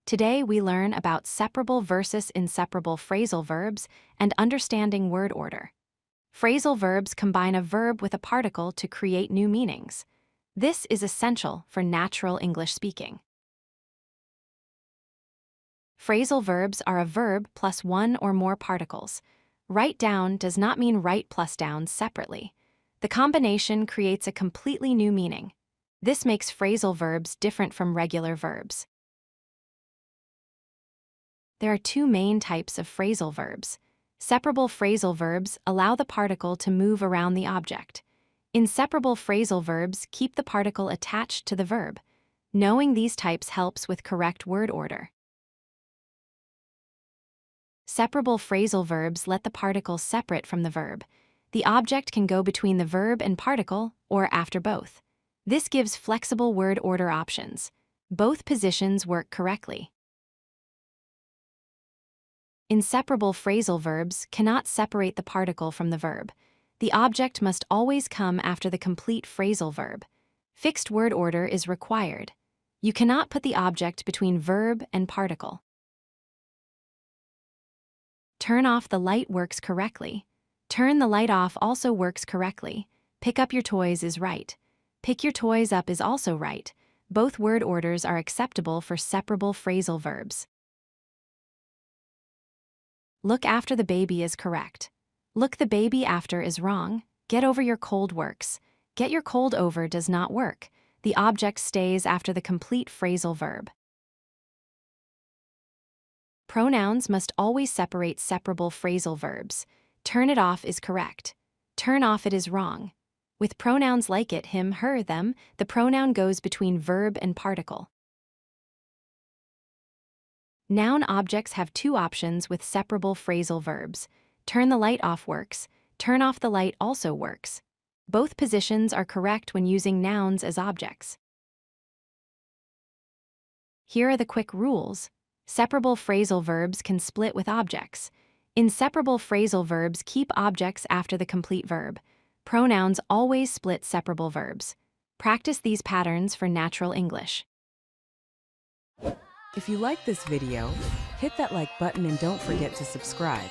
Today we learn about separable versus inseparable phrasal verbs and understanding word order. Phrasal verbs combine a verb with a particle to create new meanings. This is essential for natural English speaking. Phrasal verbs are a verb plus one or more particles. Write down does not mean write plus down separately. The combination creates a completely new meaning. This makes phrasal verbs different from regular verbs. There are two main types of phrasal verbs. Separable phrasal verbs allow the particle to move around the object. Inseparable phrasal verbs keep the particle attached to the verb. Knowing these types helps with correct word order. Separable phrasal verbs let the particle separate from the verb. The object can go between the verb and particle or after both. This gives flexible word order options. Both positions work correctly. Inseparable phrasal verbs cannot separate the particle from the verb. The object must always come after the complete phrasal verb. Fixed word order is required. You cannot put the object between verb and particle. Turn off the light works correctly. Turn the light off also works correctly. Pick up your toys is right. Pick your toys up is also right. Both word orders are acceptable for separable phrasal verbs. Look after the baby is correct. Look the baby after is wrong. Get over your cold works. Get your cold over does not work. The object stays after the complete phrasal verb. Pronouns must always separate separable phrasal verbs. Turn it off is correct. Turn off it is wrong. With pronouns like it, him, her, them, the pronoun goes between verb and particle. Noun objects have two options with separable phrasal verbs. Turn the light off works. Turn off the light also works. Both positions are correct when using nouns as objects. Here are the quick rules. Separable phrasal verbs can split with objects. Inseparable phrasal verbs keep objects after the complete verb. Pronouns always split separable verbs. Practice these patterns for natural English. If you like this video, hit that like button and don't forget to subscribe.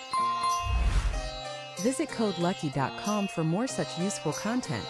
Visit codelucky.com for more such useful content.